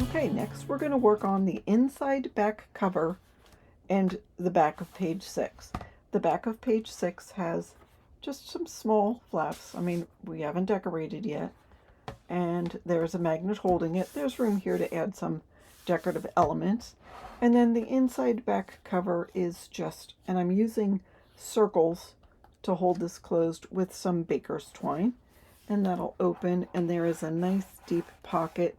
Okay, next we're going to work on the inside back cover and the back of page 6. The back of page 6 has just some small flaps. I mean, we haven't decorated yet. And there's a magnet holding it. There's room here to add some decorative elements. And then the inside back cover is just, and I'm using circles to hold this closed with some baker's twine. And that'll open, and there is a nice deep pocket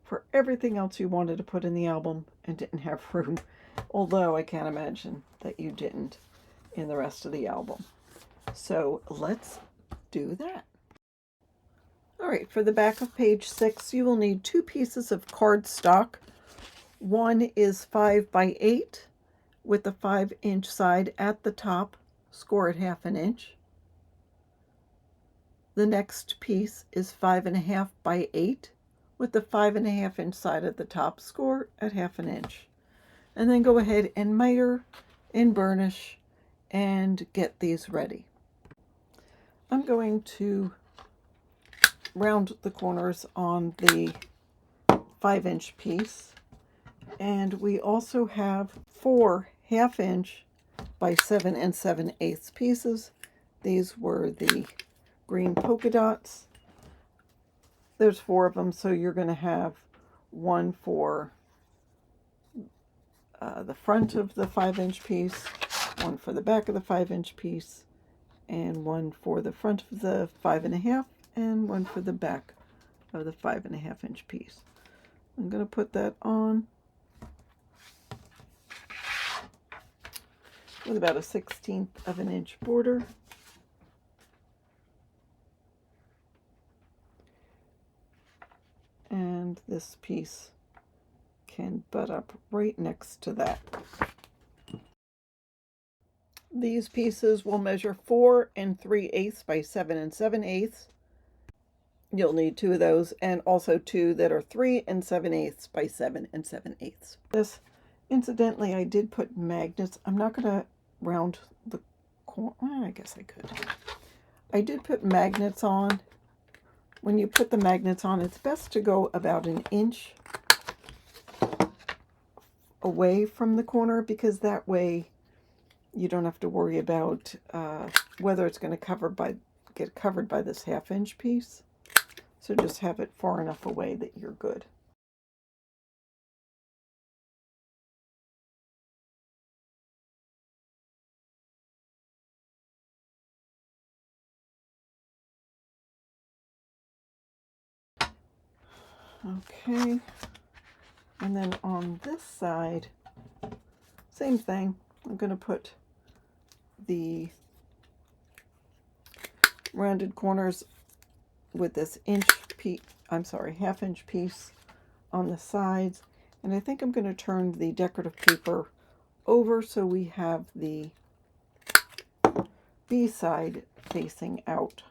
for everything else you wanted to put in the album and didn't have room. Although I can't imagine that you didn't in the rest of the album. So let's do that. All right, for the back of page 6, you will need 2 pieces of cardstock. One is 5 by 8 with a 5-inch side at the top, score at 1/2 inch. The next piece is 5.5 by 8 with the 5.5 inch side at the top, score at 1/2 inch. And then go ahead and miter and burnish and get these ready. I'm going to round the corners on the 5-inch piece, and we also have 4 1/2 inch by 7 7/8 pieces. These were the green polka dots. There's 4 of them, so you're going to have one for the front of the 5-inch piece, one for the back of the 5-inch piece, and one for the front of the 5.5, and one for the back of the 5.5 inch piece. I'm going to put that on with about a 1/16 of an inch border. And this piece can butt up right next to that. These pieces will measure 4 3/8 by 7 7/8. You'll need 2 of those, and also 2 that are 3 7/8 by 7 7/8. This, incidentally, I did put magnets. I'm not going to round the corner. I guess I could. I did put magnets on. When you put the magnets on, it's best to go about 1 inch away from the corner, because that way you don't have to worry about whether it's going to get covered by this 1/2 inch piece. So just have it far enough away that you're good. Okay, and then on this side, same thing. I'm going to put the rounded corners with this 1/2 inch piece on the sides. And I think I'm going to turn the decorative paper over so we have the B side facing out.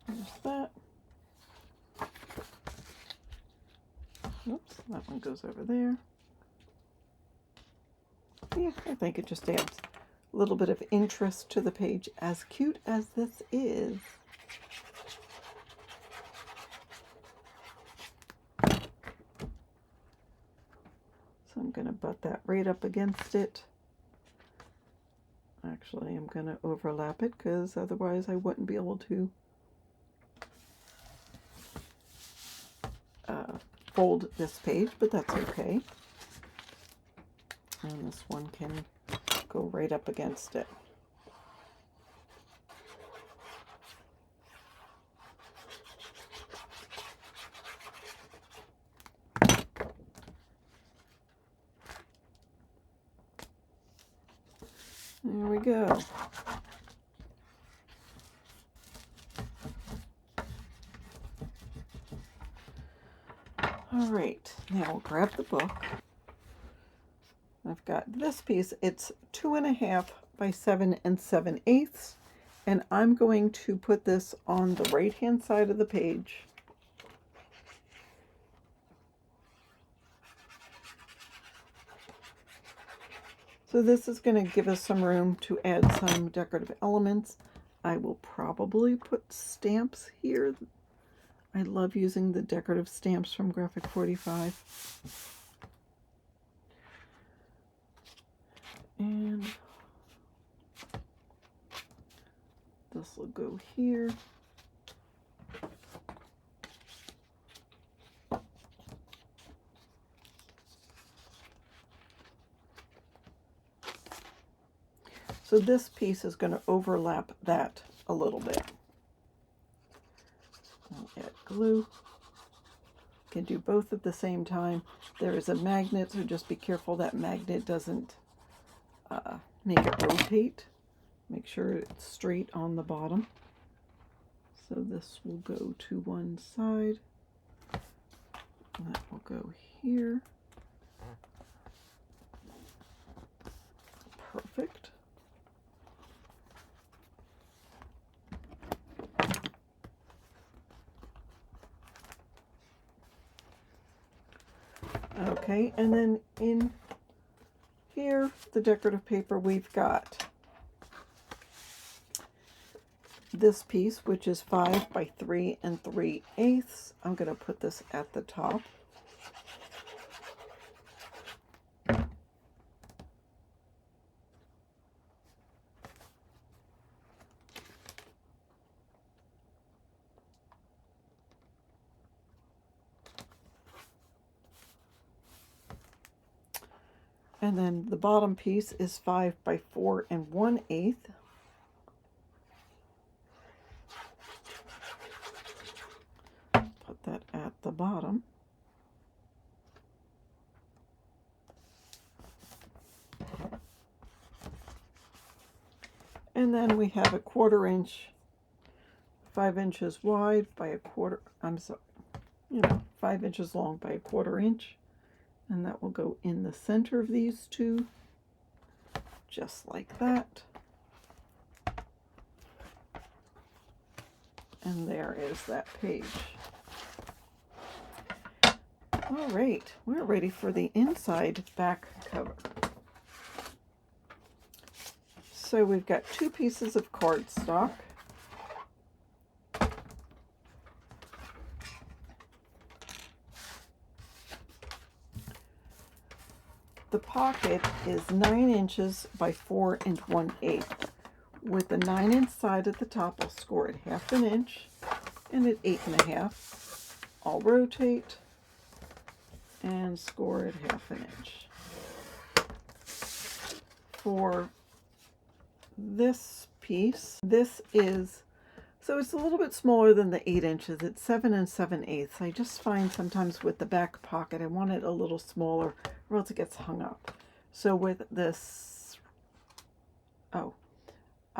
There's that. Oops, that one goes over there. Yeah, I think it just adds a little bit of interest to the page, as cute as this is. So I'm going to butt that right up against it. Actually, I'm going to overlap it, because otherwise I wouldn't be able to fold this page, but that's okay. And this one can go right up against it. There we go. All right, now we'll grab the book. I've got this piece. It's 2.5 by 7 7/8, and I'm going to put this on the right-hand side of the page. So this is going to give us some room to add some decorative elements. I will probably put stamps here. I love using the decorative stamps from Graphic 45. And this will go here. So this piece is going to overlap that a little bit. I'll add glue. You can do both at the same time. There is a magnet, so just be careful that magnet doesn't make it rotate. Make sure it's straight on the bottom. So this will go to one side. And that will go here. Perfect. Okay, and then in here, the decorative paper, we've got this piece, which is 5 by 3 3/8. I'm going to put this at the top. And then the bottom piece is 5 by 4 1/8. Put that at the bottom. And then we have a 1/4 inch, 5 inches wide by a 1/4, 5 inches long by a 1/4 inch. And that will go in the center of these two, just like that. And there is that page. All right, we're ready for the inside back cover. So we've got 2 pieces of cardstock. The pocket is 9 inches by 4 1/8. With the 9-inch side at the top, I'll score it 1/2 inch, and at 8 1/2, I'll rotate and score it 1/2 inch. For this piece, this is, so it's a little bit smaller than the 8 inches. It's 7 7/8. I just find sometimes with the back pocket, I want it a little smaller, or else it gets hung up. So with this,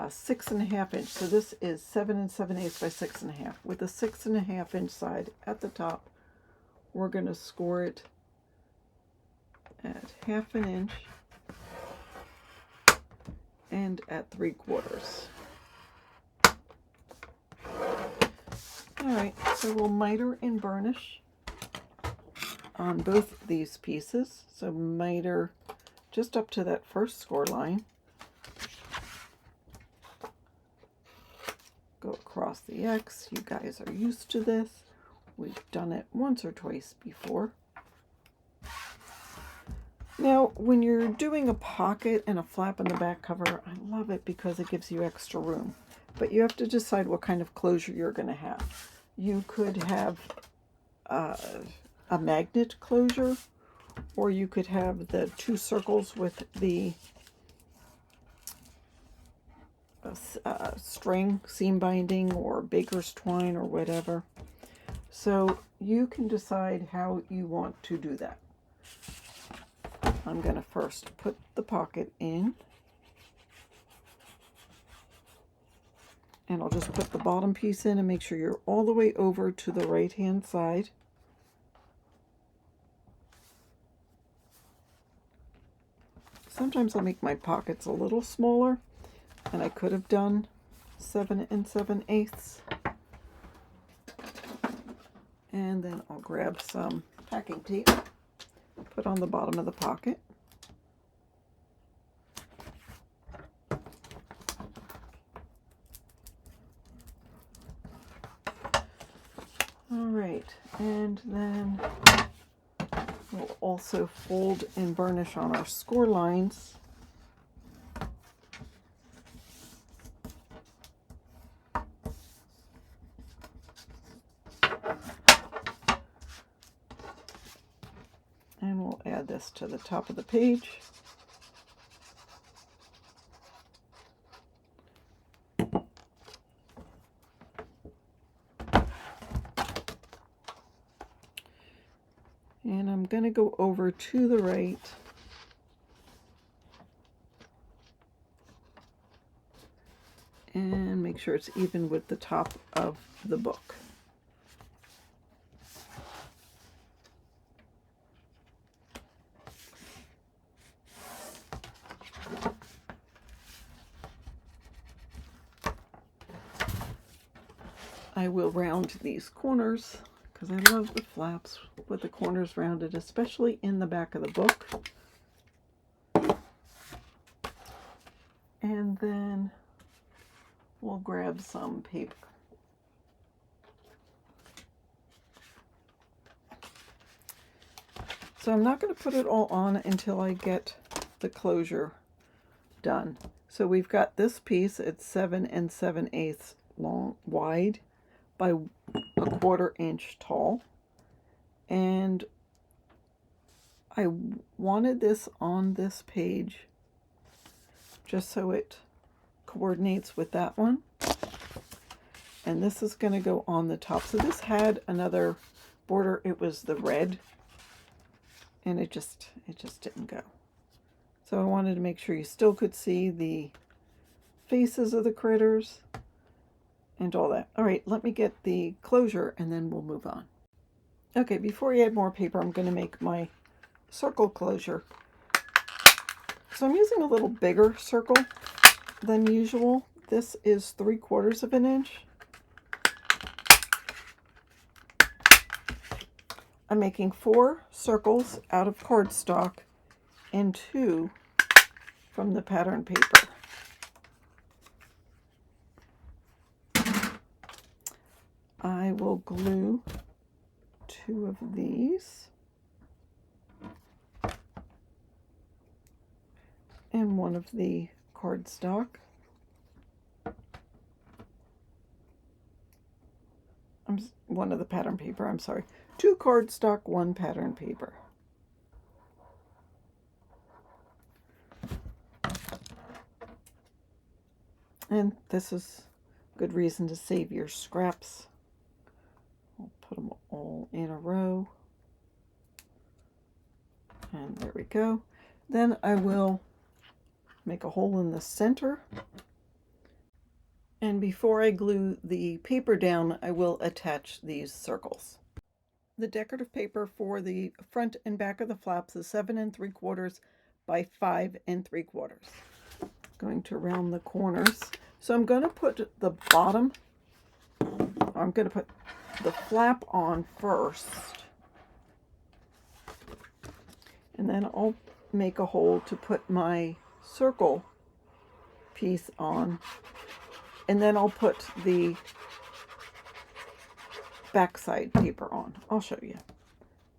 6 1/2 inch. So this is 7 7/8 by 6 1/2. With a 6 1/2 inch side at the top, we're going to score it at 1/2 inch and at 3/4. All right, so we'll miter and burnish on both these pieces. So miter just up to that first score line. Go across the X. You guys are used to this. We've done it once or twice before. Now, when you're doing a pocket and a flap on the back cover, I love it because it gives you extra room. But you have to decide what kind of closure you're going to have. You could have a magnet closure, or you could have the 2 circles with the string, seam binding, or baker's twine, or whatever. So you can decide how you want to do that. I'm going to first put the pocket in. And I'll just put the bottom piece in and make sure you're all the way over to the right-hand side. Sometimes I'll make my pockets a little smaller, and I could have done 7 7/8. And then I'll grab some packing tape, put on the bottom of the pocket. All right, and then we'll also fold and burnish on our score lines. And we'll add this to the top of the page. And I'm going to go over to the right and make sure it's even with the top of the book. I will round these corners because I love the flaps with the corners rounded, especially in the back of the book. And then we'll grab some paper. So I'm not going to put it all on until I get the closure done. So we've got this piece, it's 7 7/8 long, wide by 1/4 inch tall. And I wanted this on this page just so it coordinates with that one. And this is going to go on the top. So this had another border, it was the red, and it just didn't go. So I wanted to make sure you still could see the faces of the critters and all that. All right, let me get the closure and then we'll move on. Okay, before I add more paper, I'm going to make my circle closure. So I'm using a little bigger circle than usual. This is 3/4 of an inch. I'm making 4 circles out of cardstock and 2 from the pattern paper. I will glue 2 of these and 1 of the cardstock. One of the pattern paper, I'm sorry. 2 cardstock, 1 pattern paper. And this is good reason to save your scraps. I'll put them all in a row. And there we go. Then I will make a hole in the center. And before I glue the paper down, I will attach these circles. The decorative paper for the front and back of the flaps is 7 3/4 by 5 3/4. Going to round the corners. So I'm going to put the bottom, I'm going to put the flap on first. And then I'll make a hole to put my circle piece on. And then I'll put the backside paper on. I'll show you.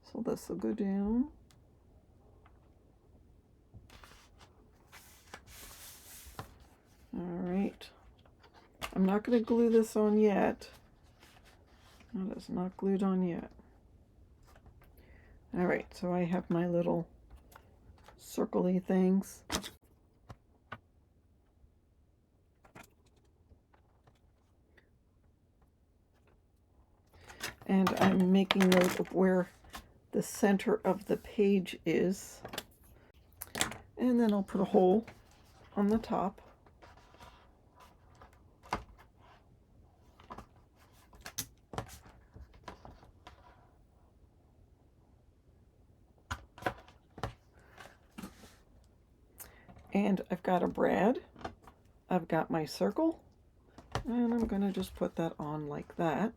So this will go down. All right. I'm not going to glue this on yet. No, it's not glued on yet. All right, so I have my little circle-y things. And I'm making note of where the center of the page is. And then I'll put a hole on the top. And I've got a brad. I've got my circle. And I'm going to just put that on like that.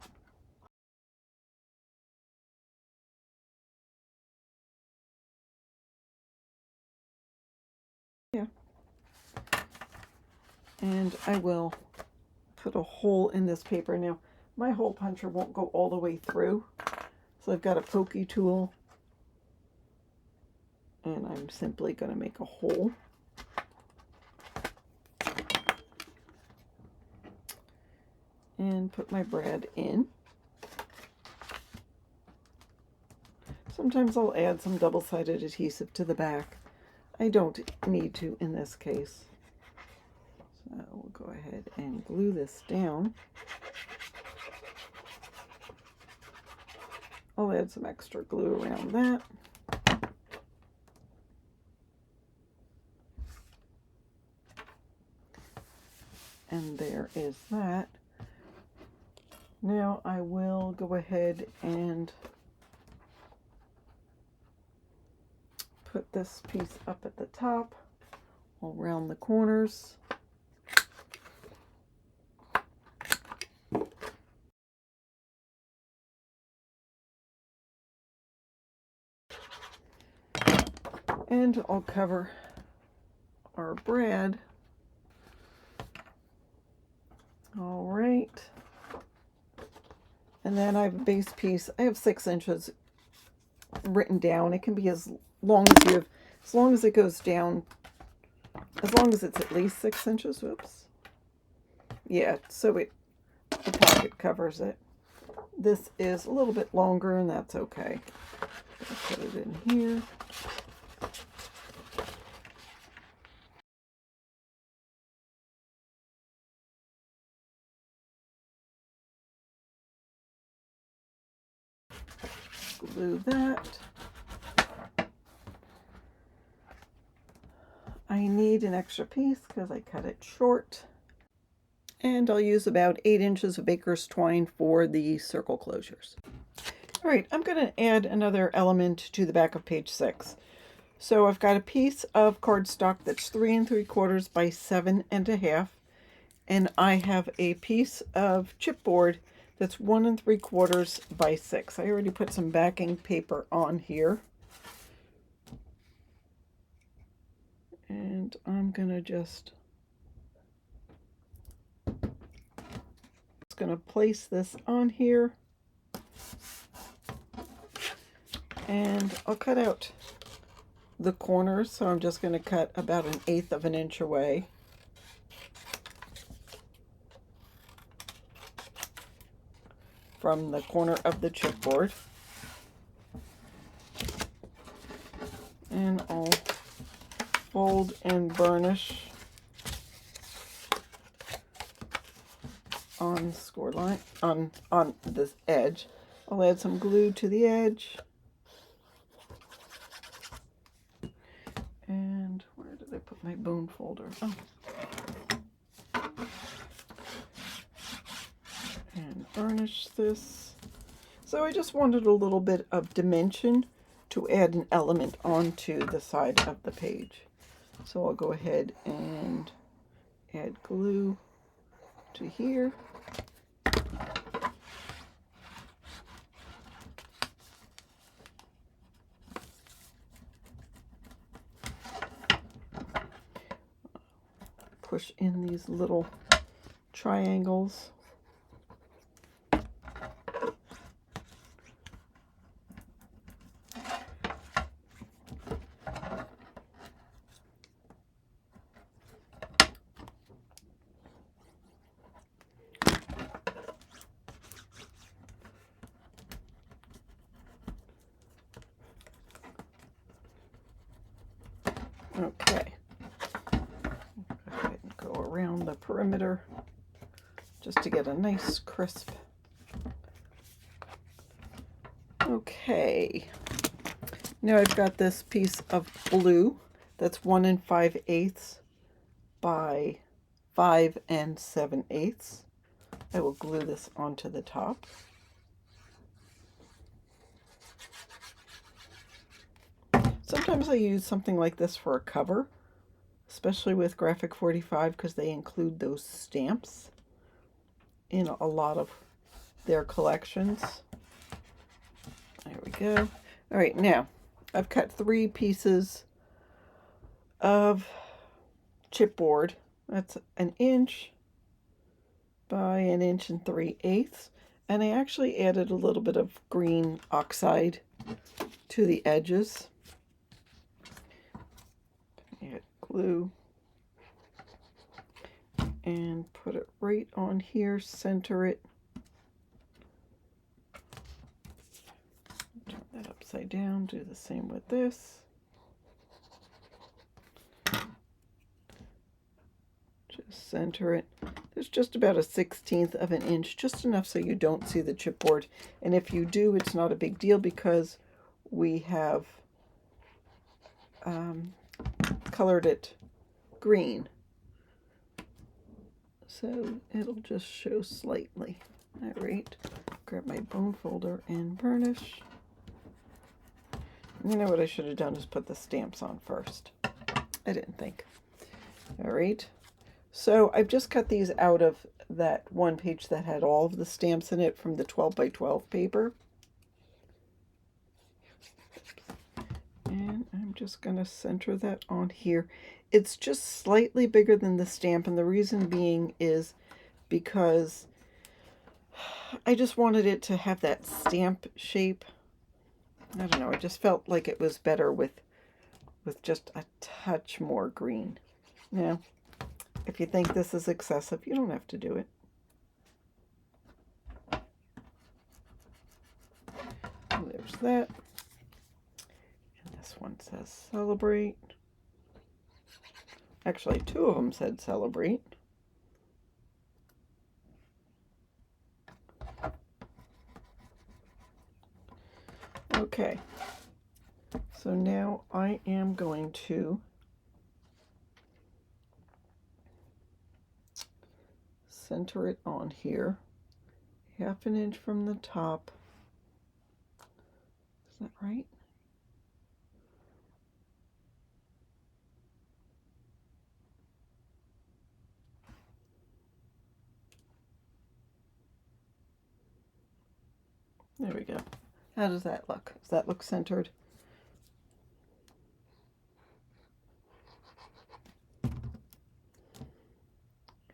Yeah. And I will put a hole in this paper. Now, my hole puncher won't go all the way through. So I've got a pokey tool, and I'm simply going to make a hole. And put my brad in. Sometimes I'll add some double-sided adhesive to the back. I don't need to in this case. So we'll go ahead and glue this down. I'll add some extra glue around that. And there is that. Now I will go ahead and put this piece up at the top, all around the corners. And I'll cover our brad. All right. And then I have a base piece. I have 6 inches written down. It can be as long as it goes down, as long as it's at least 6 inches. Whoops. Yeah, so the pocket covers it. This is a little bit longer, and that's okay. I'll put it in here. Glue that. I need an extra piece because I cut it short. And I'll use about 8 inches of baker's twine for the circle closures. All right, I'm going to add another element to the back of page 6. So I've got a piece of cardstock that's 3 3/4 by 7 1/2, and I have a piece of chipboard that's 1 3/4 by 6. I already put some backing paper on here. And I'm gonna just gonna place this on here, and I'll cut out the corners. So I'm just gonna cut about 1/8 of an inch away. From the corner of the chipboard. And I'll fold and burnish on score line, on this edge. I'll add some glue to the edge. And where did I put my bone folder? Oh. And burnish this. So I just wanted a little bit of dimension to add an element onto the side of the page. So I'll go ahead and add glue to here. Push in these little triangles. Okay, go ahead and go around the perimeter just to get a nice crisp. Okay, now I've got this piece of blue that's 1 5/8 by 5 7/8. I will glue this onto the top. Sometimes I use something like this for a cover, especially with Graphic 45, because they include those stamps in a lot of their collections. There we go. All right, now I've cut 3 pieces of chipboard. That's 1 inch by 1 3/8 inches. And I actually added a little bit of green oxide to the edges. Add glue and put it right on here, center it. Turn that upside down, do the same with this. Just center it. There's just about a 1/16 of an inch, just enough so you don't see the chipboard. And if you do, it's not a big deal because we have colored it green. So it'll just show slightly. All right, grab my bone folder and burnish. You know what I should have done is put the stamps on first. I didn't think. All right. So I've just cut these out of that one page that had all of the stamps in it from the 12 by 12 paper. And I'm just going to center that on here. It's just slightly bigger than the stamp, and the reason being is because I just wanted it to have that stamp shape. I don't know, I just felt like it was better with just a touch more green. Now, if you think this is excessive, you don't have to do it. There's that. And this one says celebrate. Actually, two of them said celebrate. Okay. So now I am going to center it on here, 1/2 inch from the top. Is that right? There we go. How does that look? Does that look centered?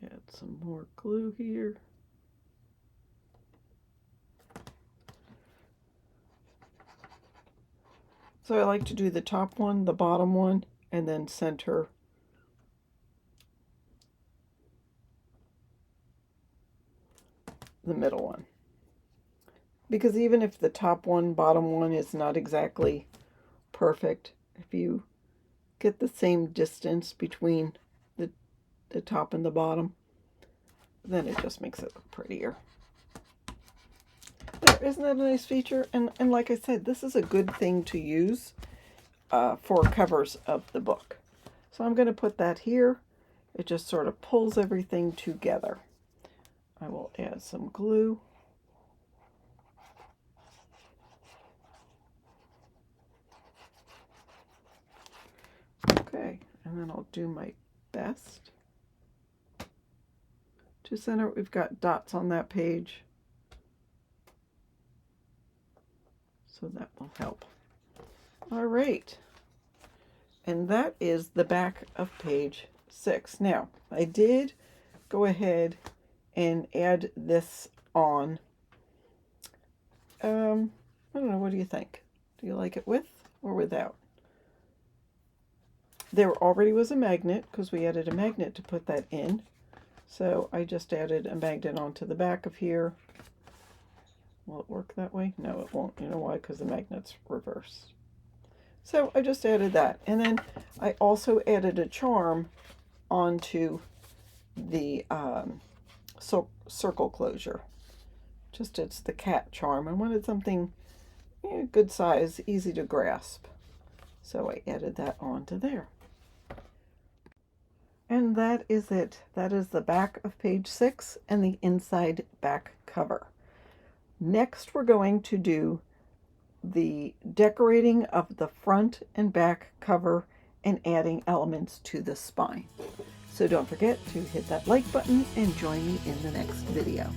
Add some more glue here. So I like to do the top one, the bottom one, and then center the middle one. Because even if the top one, bottom one is not exactly perfect, if you get the same distance between the top and the bottom, then it just makes it look prettier. There, isn't that a nice feature? And like I said, this is a good thing to use for covers of the book. So I'm going to put that here. It just sort of pulls everything together. I will add some glue. Okay, and then I'll do my best to center. We've got dots on that page, so that will help. All right, and that is the back of page 6. Now, I did go ahead and add this on. I don't know, what do you think? Do you like it with or without? There already was a magnet because we added a magnet to put that in. So I just added a magnet onto the back of here. Will it work that way? No, it won't. You know why? Because the magnet's reversed. So I just added that. And then I also added a charm onto the circle closure. Just it's the cat charm. I wanted something good size, easy to grasp. So I added that onto there. And that is it. That is the back of page 6 and the inside back cover. Next, we're going to do the decorating of the front and back cover and adding elements to the spine. So don't forget to hit that like button and join me in the next video.